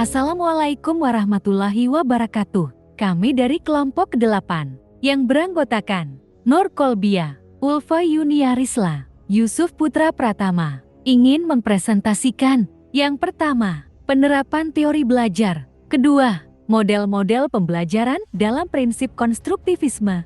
Assalamualaikum warahmatullahi wabarakatuh. Kami dari kelompok 8 yang beranggotakan Nur Kolbia, Ulfa Yuniarisla, Yusuf Putra Pratama ingin mempresentasikan yang pertama, penerapan teori belajar, kedua, model-model pembelajaran dalam prinsip konstruktivisme,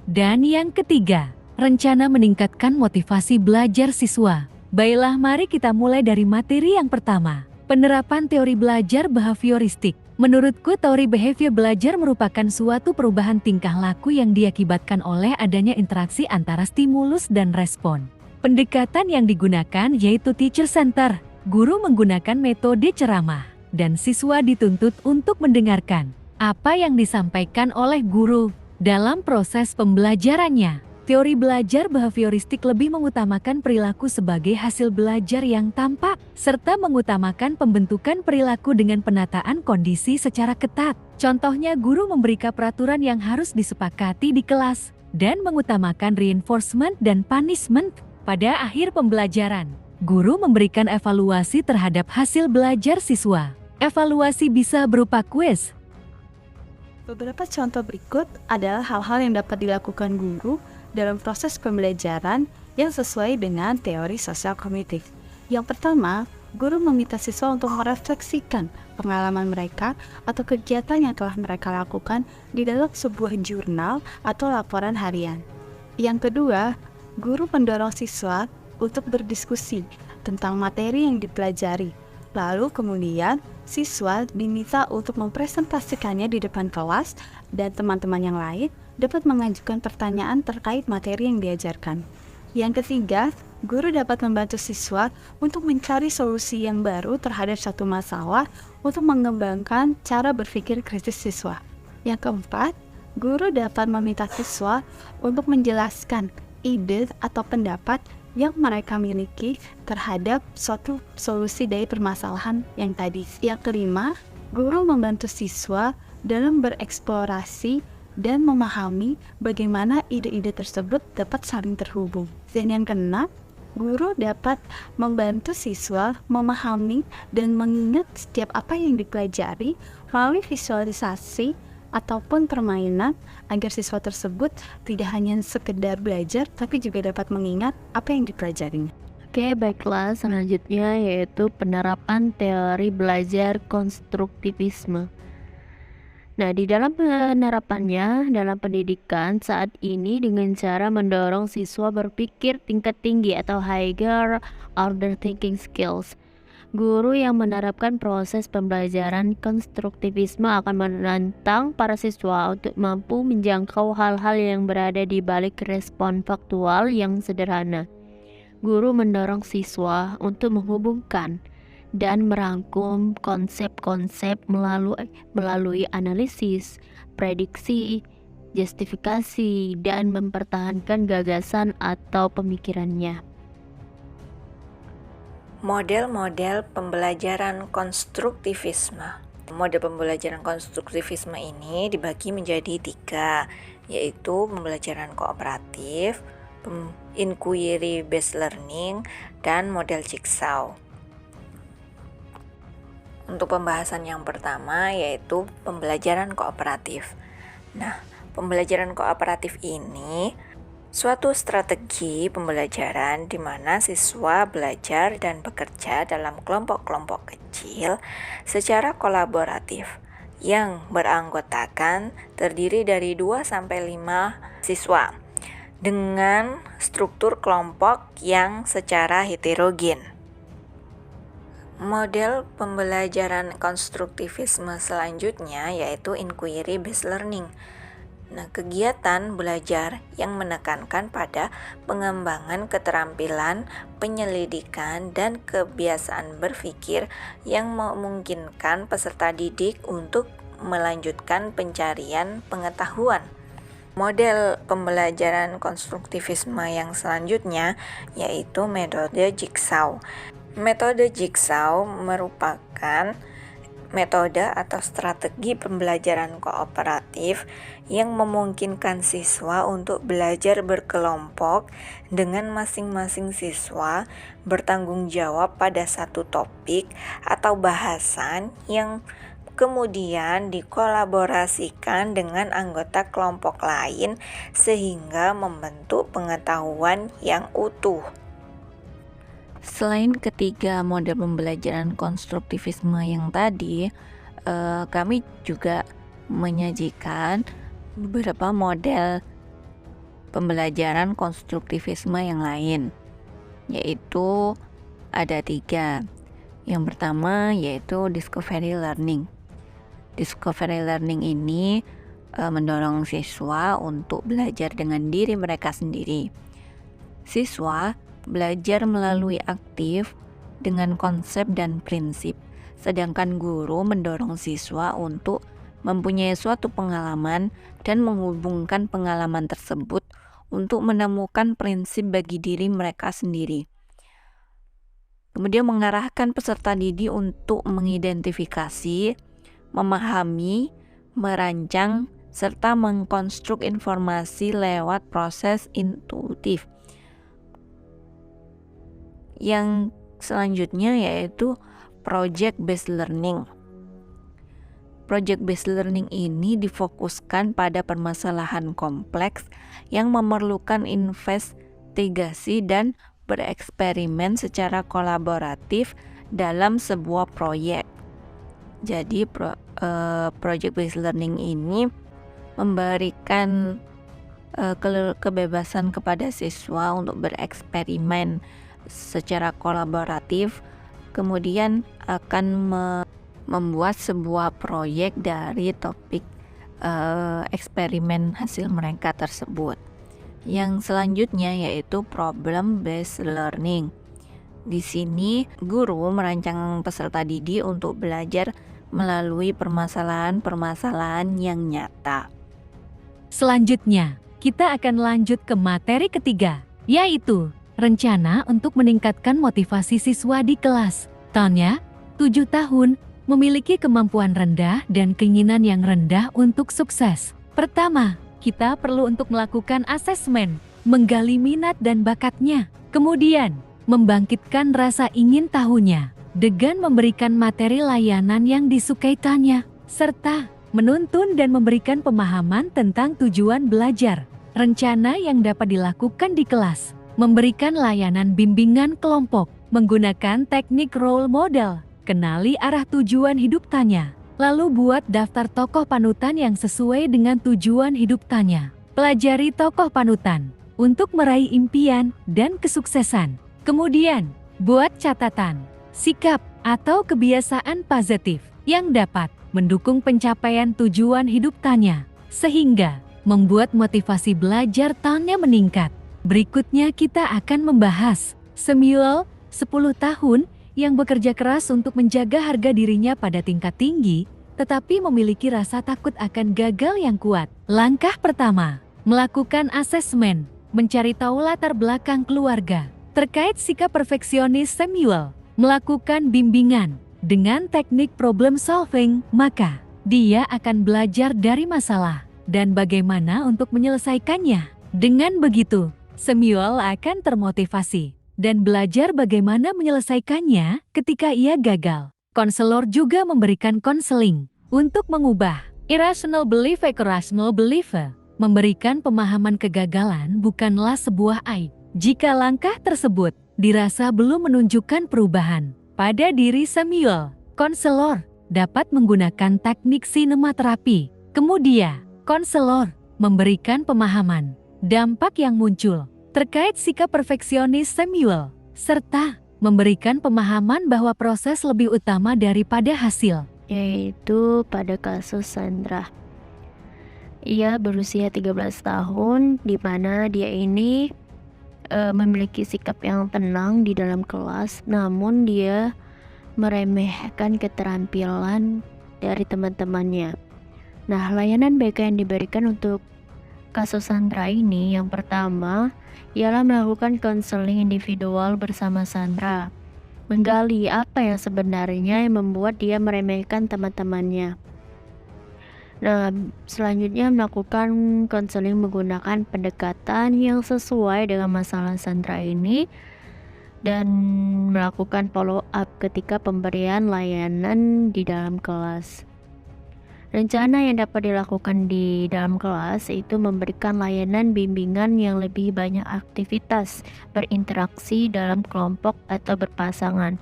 dan yang ketiga, rencana meningkatkan motivasi belajar siswa. Baiklah, mari kita mulai dari materi yang pertama. Penerapan teori belajar behavioristik. Menurutku, teori behavior belajar merupakan suatu perubahan tingkah laku yang diakibatkan oleh adanya interaksi antara stimulus dan respon. Pendekatan yang digunakan yaitu teacher center. Guru menggunakan metode ceramah, dan siswa dituntut untuk mendengarkan apa yang disampaikan oleh guru dalam proses pembelajarannya. Teori belajar behavioristik lebih mengutamakan perilaku sebagai hasil belajar yang tampak, serta mengutamakan pembentukan perilaku dengan penataan kondisi secara ketat. Contohnya, guru memberikan peraturan yang harus disepakati di kelas, dan mengutamakan reinforcement dan punishment. Pada akhir pembelajaran, guru memberikan evaluasi terhadap hasil belajar siswa. Evaluasi bisa berupa kuis. Beberapa contoh berikut adalah hal-hal yang dapat dilakukan guru dalam proses pembelajaran yang sesuai dengan teori sosial kognitif. Yang pertama, guru meminta siswa untuk merefleksikan pengalaman mereka atau kegiatan yang telah mereka lakukan di dalam sebuah jurnal atau laporan harian. Yang kedua, guru mendorong siswa untuk berdiskusi tentang materi yang dipelajari. Lalu kemudian, siswa diminta untuk mempresentasikannya di depan kelas dan teman-teman yang lain dapat mengajukan pertanyaan terkait materi yang diajarkan. Yang ketiga, guru dapat membantu siswa untuk mencari solusi yang baru terhadap satu masalah untuk mengembangkan cara berpikir kritis siswa. Yang keempat, guru dapat meminta siswa untuk menjelaskan ide atau pendapat yang mereka miliki terhadap suatu solusi dari permasalahan yang tadi. Yang kelima, guru membantu siswa dalam bereksplorasi dan memahami bagaimana ide-ide tersebut dapat saling terhubung. Dan yang keenam, guru dapat membantu siswa memahami dan mengingat setiap apa yang dipelajari melalui visualisasi ataupun permainan agar siswa tersebut tidak hanya sekedar belajar tapi juga dapat mengingat apa yang dipelajarinya. Oke, baiklah, selanjutnya yaitu penerapan teori belajar konstruktivisme. Nah, di dalam penerapannya dalam pendidikan saat ini dengan cara mendorong siswa berpikir tingkat tinggi atau higher order thinking skills. Guru yang menerapkan proses pembelajaran konstruktivisme akan menantang para siswa untuk mampu menjangkau hal-hal yang berada di balik respon faktual yang sederhana. Guru mendorong siswa untuk menghubungkan dan merangkum konsep-konsep melalui analisis, prediksi, justifikasi, dan mempertahankan gagasan atau pemikirannya. Model-model pembelajaran konstruktivisme. Model pembelajaran konstruktivisme ini dibagi menjadi 3, yaitu pembelajaran kooperatif, inquiry based learning, dan model jigsaw. Untuk pembahasan yang pertama yaitu pembelajaran kooperatif. Nah, pembelajaran kooperatif ini suatu strategi pembelajaran di mana siswa belajar dan bekerja dalam kelompok-kelompok kecil secara kolaboratif yang beranggotakan terdiri dari 2-5 siswa dengan struktur kelompok yang secara heterogen. Model pembelajaran konstruktivisme selanjutnya yaitu inquiry based learning. Nah, kegiatan belajar yang menekankan pada pengembangan keterampilan, penyelidikan, dan kebiasaan berpikir yang memungkinkan peserta didik untuk melanjutkan pencarian pengetahuan. Model pembelajaran konstruktivisme yang selanjutnya yaitu metode jigsaw. Metode jigsaw merupakan metode atau strategi pembelajaran kooperatif yang memungkinkan siswa untuk belajar berkelompok dengan masing-masing siswa bertanggung jawab pada satu topik atau bahasan yang kemudian dikolaborasikan dengan anggota kelompok lain sehingga membentuk pengetahuan yang utuh. Selain ketiga model pembelajaran konstruktivisme yang tadi, kami juga menyajikan beberapa model pembelajaran konstruktivisme yang lain, yaitu ada 3. Yang pertama yaitu discovery learning. Discovery learning ini mendorong siswa untuk belajar dengan diri mereka sendiri. Siswa belajar melalui aktif dengan konsep dan prinsip, sedangkan guru mendorong siswa untuk mempunyai suatu pengalaman dan menghubungkan pengalaman tersebut untuk menemukan prinsip bagi diri mereka sendiri. Kemudian mengarahkan peserta didik untuk mengidentifikasi, memahami, merancang, serta mengkonstruk informasi lewat proses intuitif. Yang selanjutnya yaitu project based learning. Project based learning ini difokuskan pada permasalahan kompleks yang memerlukan investigasi dan bereksperimen secara kolaboratif dalam sebuah proyek. Jadi project based learning ini memberikan kebebasan kepada siswa untuk bereksperimen secara kolaboratif, kemudian akan membuat sebuah proyek dari topik eksperimen hasil mereka tersebut. Yang selanjutnya yaitu problem based learning. Di sini guru merancang peserta didik untuk belajar melalui permasalahan-permasalahan yang nyata. Selanjutnya, kita akan lanjut ke materi ketiga, yaitu rencana untuk meningkatkan motivasi siswa di kelas. Tanya, 7 tahun, memiliki kemampuan rendah dan keinginan yang rendah untuk sukses. Pertama, kita perlu untuk melakukan asesmen, menggali minat dan bakatnya. Kemudian, membangkitkan rasa ingin tahunya dengan memberikan materi layanan yang disukai Tanya, serta menuntun dan memberikan pemahaman tentang tujuan belajar. Rencana yang dapat dilakukan di kelas, memberikan layanan bimbingan kelompok, menggunakan teknik role model, kenali arah tujuan hidup Tanya, lalu buat daftar tokoh panutan yang sesuai dengan tujuan hidup Tanya. Pelajari tokoh panutan untuk meraih impian dan kesuksesan. Kemudian, buat catatan, sikap atau kebiasaan positif yang dapat mendukung pencapaian tujuan hidup Tanya, sehingga membuat motivasi belajar Tanya meningkat. Berikutnya kita akan membahas Samuel, 10 tahun, yang bekerja keras untuk menjaga harga dirinya pada tingkat tinggi, tetapi memiliki rasa takut akan gagal yang kuat. Langkah pertama, melakukan asesmen, mencari tahu latar belakang keluarga. Terkait sikap perfeksionis Samuel, melakukan bimbingan dengan teknik problem solving, maka dia akan belajar dari masalah dan bagaimana untuk menyelesaikannya. Dengan begitu, Samuel akan termotivasi dan belajar bagaimana menyelesaikannya ketika ia gagal. Konselor juga memberikan konseling untuk mengubah irrational belief ke rational belief, memberikan pemahaman kegagalan bukanlah sebuah aib. Jika langkah tersebut dirasa belum menunjukkan perubahan pada diri Samuel, konselor dapat menggunakan teknik sinematerapi. Kemudian, konselor memberikan pemahaman dampak yang muncul terkait sikap perfeksionis Samuel, serta memberikan pemahaman bahwa proses lebih utama daripada hasil. Yaitu pada kasus Sandra. Ia berusia 13 tahun, di mana dia ini memiliki sikap yang tenang di dalam kelas, namun dia meremehkan keterampilan dari teman-temannya. Nah, layanan BK yang diberikan untuk kasus Sandra ini, yang pertama ialah melakukan konseling individual bersama Sandra. menggali apa yang sebenarnya yang membuat dia meremehkan teman-temannya. Nah, selanjutnya melakukan konseling menggunakan pendekatan yang sesuai dengan masalah Sandra ini dan melakukan follow up ketika pemberian layanan di dalam kelas. Rencana yang dapat dilakukan di dalam kelas itu memberikan layanan bimbingan yang lebih banyak aktivitas berinteraksi dalam kelompok atau berpasangan.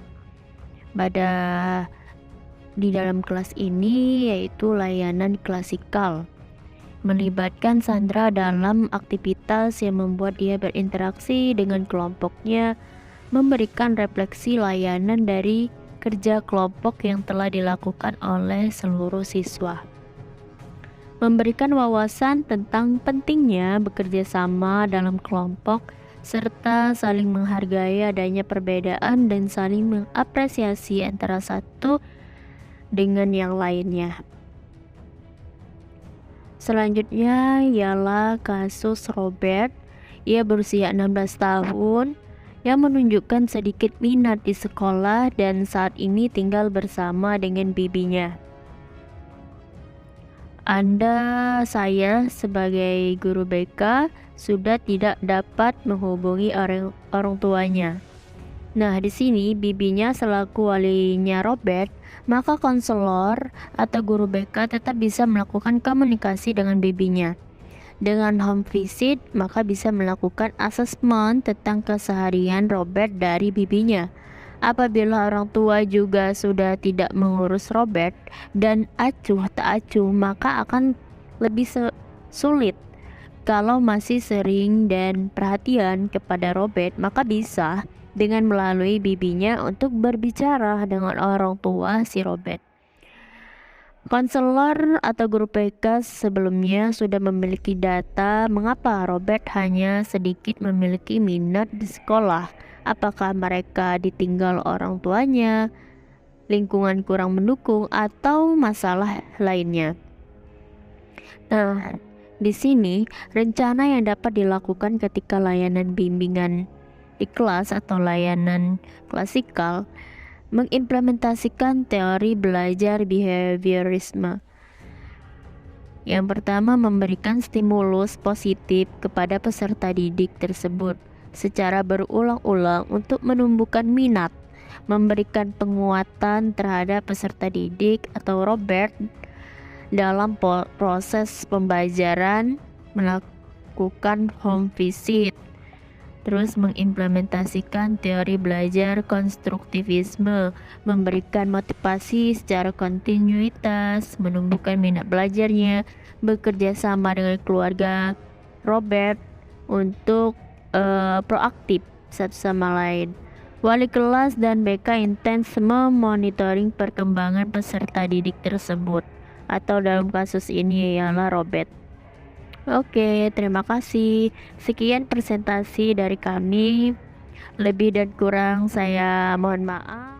Di dalam kelas ini yaitu layanan klasikal, melibatkan Sandra dalam aktivitas yang membuat dia berinteraksi dengan kelompoknya, memberikan refleksi layanan dari kerja kelompok yang telah dilakukan oleh seluruh siswa, memberikan wawasan tentang pentingnya bekerja sama dalam kelompok, serta saling menghargai adanya perbedaan dan saling mengapresiasi antara satu dengan yang lainnya. Selanjutnya ialah kasus Robert. Ia berusia 16 tahun yang menunjukkan sedikit minat di sekolah dan saat ini tinggal bersama dengan bibinya. Saya sebagai guru BK sudah tidak dapat menghubungi orang tuanya. Nah, di sini bibinya selaku walinya Robert, maka konselor atau guru BK tetap bisa melakukan komunikasi dengan bibinya. Dengan home visit, maka bisa melakukan asesmen tentang keseharian Robert dari bibinya. Apabila orang tua juga sudah tidak mengurus Robert dan acuh tak acuh, maka akan lebih sulit. Kalau masih sering dan perhatian kepada Robert, maka bisa dengan melalui bibinya untuk berbicara dengan orang tua si Robert. Konselor atau guru PK sebelumnya sudah memiliki data mengapa Robert hanya sedikit memiliki minat di sekolah. Apakah mereka ditinggal orang tuanya, lingkungan kurang mendukung, atau masalah lainnya. Nah, di sini rencana yang dapat dilakukan ketika layanan bimbingan di kelas atau layanan klasikal mengimplementasikan teori belajar behaviorisme. Yang pertama, memberikan stimulus positif kepada peserta didik tersebut secara berulang-ulang untuk menumbuhkan minat, memberikan penguatan terhadap peserta didik atau Robert dalam proses pembelajaran, melakukan home visit, terus mengimplementasikan teori belajar konstruktivisme, memberikan motivasi secara kontinuitas, menumbuhkan minat belajarnya, bekerja sama dengan keluarga Robert untuk proaktif satu sama lain. Wali kelas dan BK intens memonitoring perkembangan peserta didik tersebut, atau dalam kasus ini ialah Robert. Oke, terima kasih. Sekian presentasi dari kami. Lebih dan kurang saya mohon maaf.